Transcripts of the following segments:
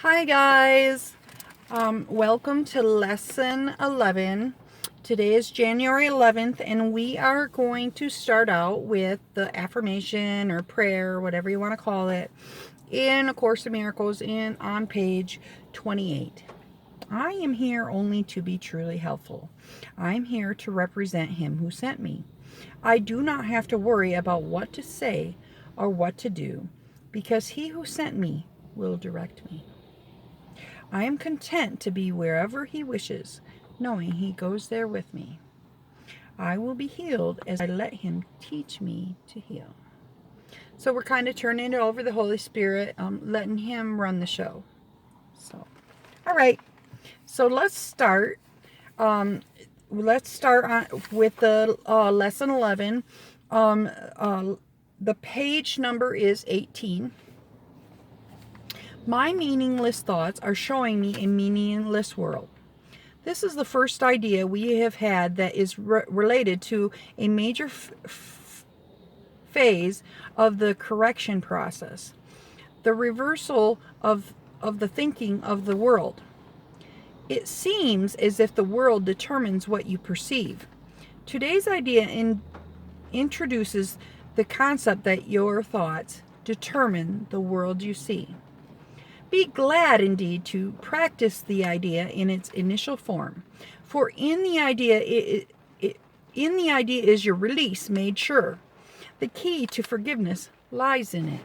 Hi guys, welcome to lesson 11. Today is January 11th and we are going to start out with the affirmation or prayer, whatever you want to call it, in A Course in Miracles on page 28. I am here only to be truly helpful. I am here to represent him who sent me. I do not have to worry about what to say or what to do because he who sent me will direct me. I am content to be wherever he wishes, knowing he goes there with me. I will be healed as I let him teach me to heal. So we're kind of turning it over to the Holy Spirit, letting him run the show. So, all right. So let's start. Let's start with the lesson 11. The page number is 18. My meaningless thoughts are showing me a meaningless world. This is the first idea we have had that is related to a major phase of the correction process, the reversal of the thinking of the world. It seems as if the world determines what you perceive. Today's idea introduces the concept that your thoughts determine the world you see. Be glad indeed to practice the idea in its initial form, for in the idea is your release made sure. The key to forgiveness lies in it.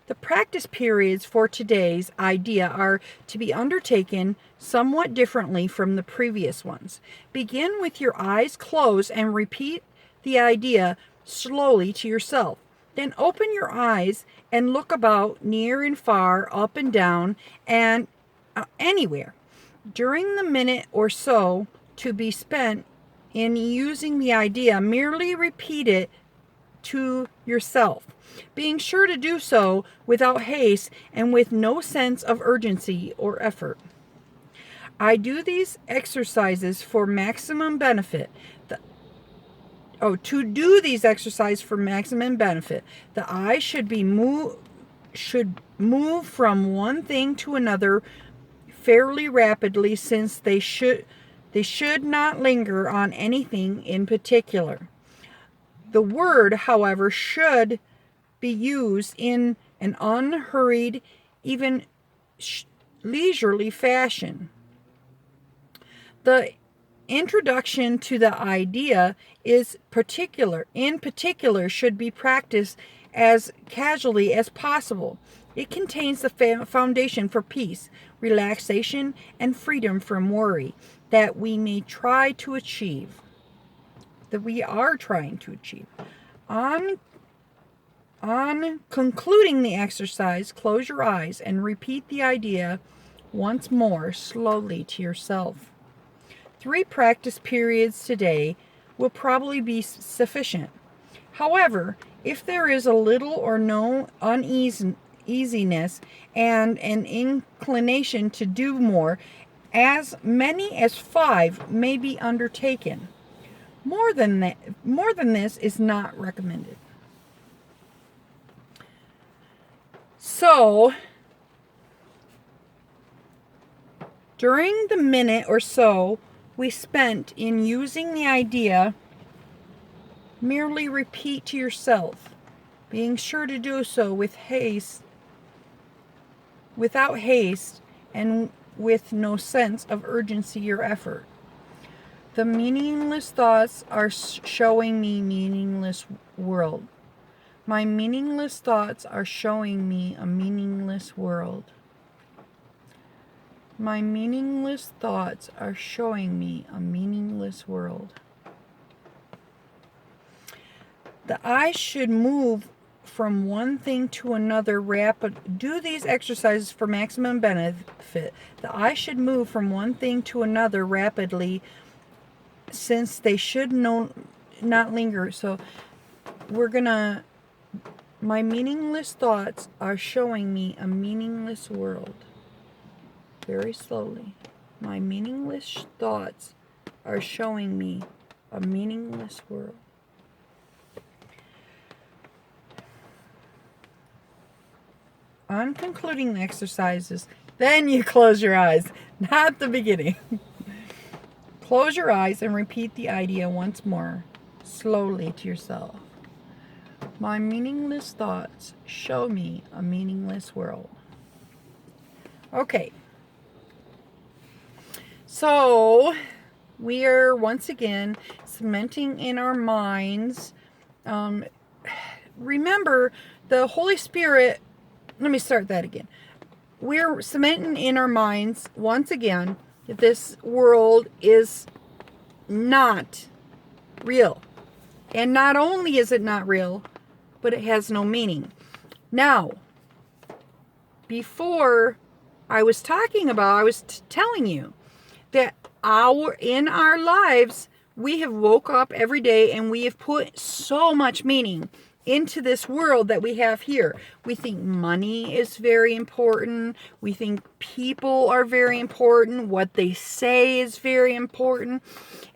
The practice periods for today's idea are to be undertaken somewhat differently from the previous ones. Begin with your eyes closed and repeat the idea slowly to yourself. Then open your eyes and look about near and far, up and down, and anywhere. During the minute or so to be spent in using the idea, merely repeat it to yourself, being sure to do so without haste and with no sense of urgency or effort. I do these exercises for maximum benefit. To do these exercises for maximum benefit, the eye should move from one thing to another fairly rapidly, since they should not linger on anything in particular. The word, however, should be used in an unhurried, even leisurely fashion. The introduction to the idea in particular should be practiced as casually as possible. It contains the foundation for peace, relaxation, and freedom from worry that we are trying to achieve. On concluding the exercise, close your eyes and repeat the idea once more slowly to yourself. 3 practice periods today will probably be sufficient. However, if there is a little or no uneasiness and an inclination to do more, as many as 5 may be undertaken. More than this is not recommended. So, during the minute or so we spent in using the idea, merely repeat to yourself, being sure to do so without haste and with no sense of urgency or effort. The meaningless thoughts are showing me meaningless world. My meaningless thoughts are showing me a meaningless world. My meaningless thoughts are showing me a meaningless world. The eye should move from one thing to another do these exercises for maximum benefit. The eye should move from one thing to another rapidly, since they should not linger. So my meaningless thoughts are showing me a meaningless world. Very slowly. My meaningless thoughts are showing me a meaningless world. On concluding the exercises, Then you close your eyes, not the beginning. Close your eyes and repeat the idea once more, slowly to yourself. My meaningless thoughts show me a meaningless world. Okay. So, we are once again cementing in our minds. Remember, the Holy Spirit, let me start that again. We're cementing in our minds once again that this world is not real. And not only is it not real, but it has no meaning. Now, before I was telling you that in our lives, we have woke up every day and we have put so much meaning into this world that we have here. We think money is very important. We think people are very important. What they say is very important.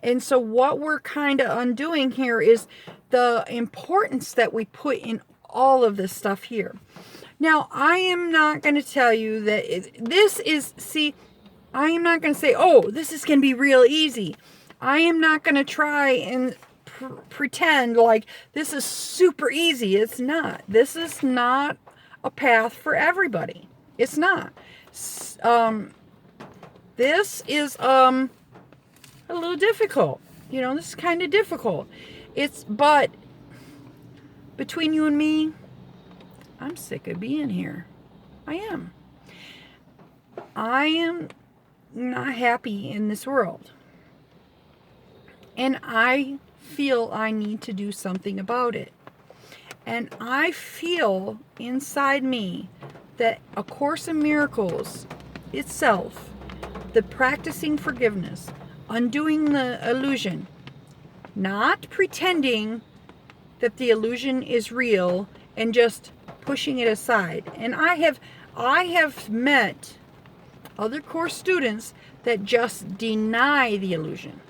And so what we're kind of undoing here is the importance that we put in all of this stuff here. Now, I am not going to tell you that I am not going to say, oh, this is going to be real easy. I am not going to try and pretend like this is super easy. It's not. This is not a path for everybody. It's not. This is a little difficult. This is kind of difficult. But between you and me, I'm sick of being here. I am. I am not happy in this world. And I feel I need to do something about it. And I feel inside me that A Course in Miracles itself, the practicing forgiveness, undoing the illusion, not pretending that the illusion is real and just pushing it aside. And I have met other Course students that just deny the illusion.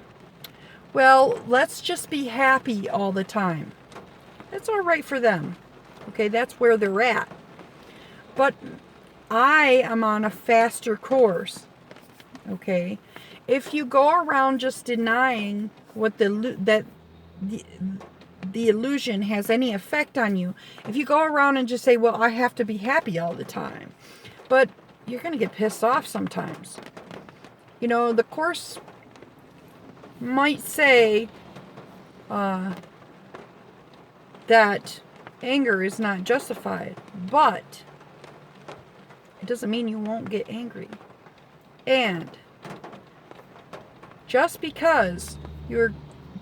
Well, let's just be happy all the time. That's all right for them. Okay, that's where they're at. But I am on a faster course. Okay, if you go around just denying that the illusion has any effect on you, if you go around and just say, well, I have to be happy all the time, but you're going to get pissed off sometimes. The Course might say that anger is not justified, but it doesn't mean you won't get angry. And just because you're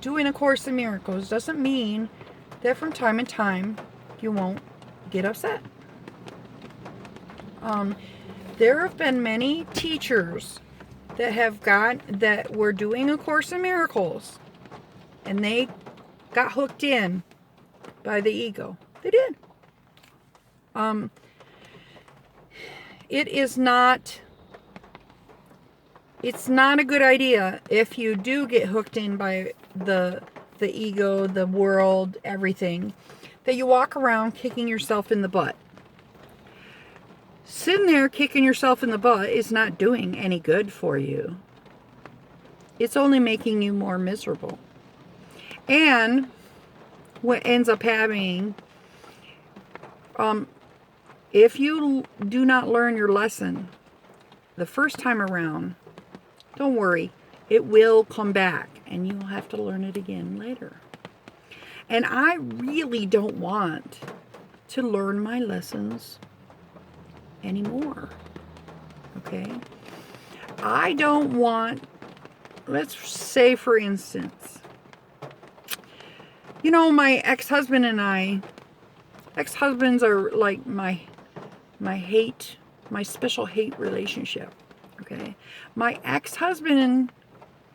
doing A Course in Miracles doesn't mean that from time to time you won't get upset. There have been many teachers that were doing A Course in Miracles, and they got hooked in by the ego. They did. It's not a good idea if you do get hooked in by the ego, the world, everything, that you walk around kicking yourself in the butt. Sitting there kicking yourself in the butt is not doing any good for you. It's only making you more miserable. And what ends up happening, if you do not learn your lesson the first time around, don't worry, it will come back and you'll have to learn it again later. And I really don't want to learn my lessons anymore. Okay? I don't want, let's say for instance, my ex-husband and I, ex-husbands are like my special hate relationship. Okay? My ex-husband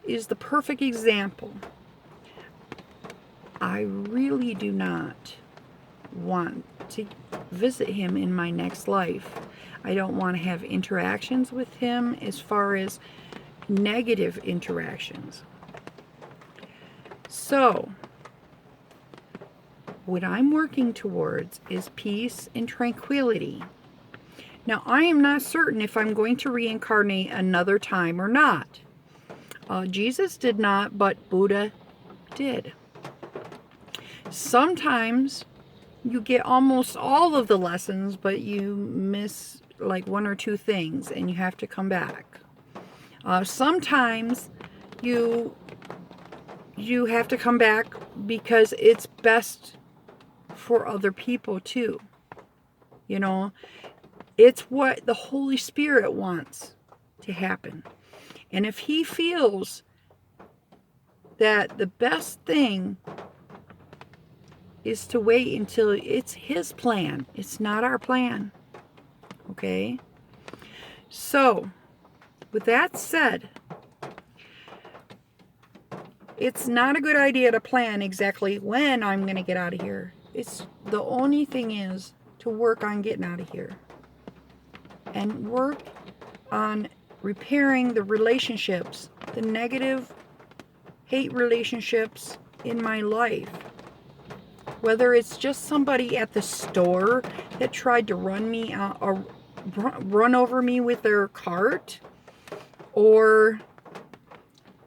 is the perfect example. I really do not want to visit him in my next life. I don't want to have interactions with him as far as negative interactions. So, what I'm working towards is peace and tranquility. Now, I am not certain if I'm going to reincarnate another time or not. Jesus did not, but Buddha did. Sometimes you get almost all of the lessons, but you miss like one or two things and you have to come back. Sometimes you have to come back because it's best for other people too. You know, it's what the Holy Spirit wants to happen. And if he feels that the best thing is to wait until it's his plan, it's not our plan. Okay? So, with that said, it's not a good idea to plan exactly when I'm going to get out of here. It's the only thing is to work on getting out of here. And work on repairing the relationships, the negative hate relationships in my life. Whether it's just somebody at the store that tried to run me out or run over me with their cart, or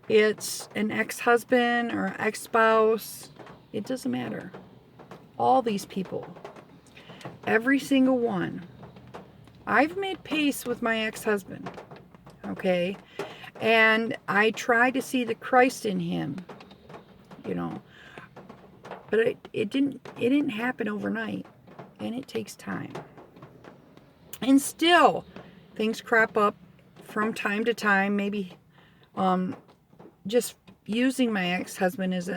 it's an ex-husband or ex-spouse, it doesn't matter. All these people, every single one. I've made peace with my ex-husband, okay? And I try to see the Christ in him, you know. But it didn't happen overnight, and it takes time. And still, things crop up from time to time. Maybe just using my ex-husband as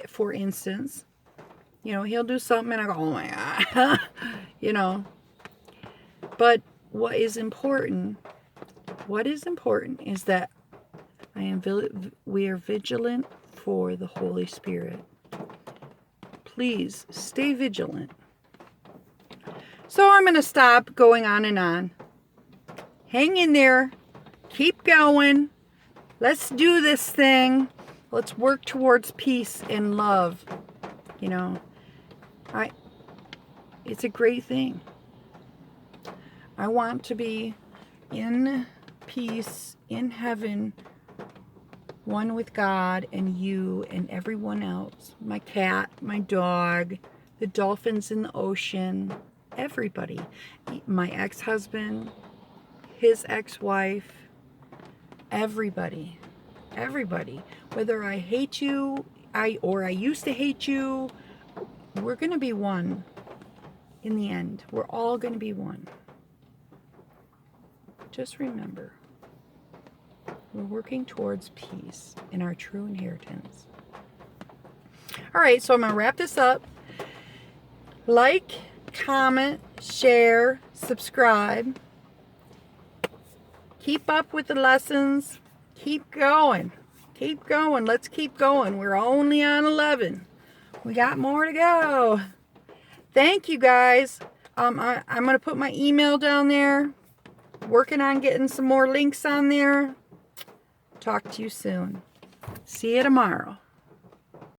for instance, you know, he'll do something and I go, oh my God, you know. But what is important is that we are vigilant for the Holy Spirit. Please stay vigilant. So I'm going to stop going on and on. Hang in there. Keep going. Let's do this thing. Let's work towards peace and love. You know, it's a great thing. I want to be in peace, in heaven, one with God and you and everyone else. My cat, my dog, the dolphins in the ocean, everybody. My ex-husband, his ex-wife, everybody. Everybody. Whether I hate you, or I used to hate you, we're going to be one in the end. We're all going to be one. Just remember, we're working towards peace in our true inheritance. All right, so I'm going to wrap this up. Like, comment, share, subscribe. Keep up with the lessons. Keep going. Keep going. Let's keep going. We're only on 11. We got more to go. Thank you, guys. I'm going to put my email down there. Working on getting some more links on there. Talk to you soon. See you tomorrow.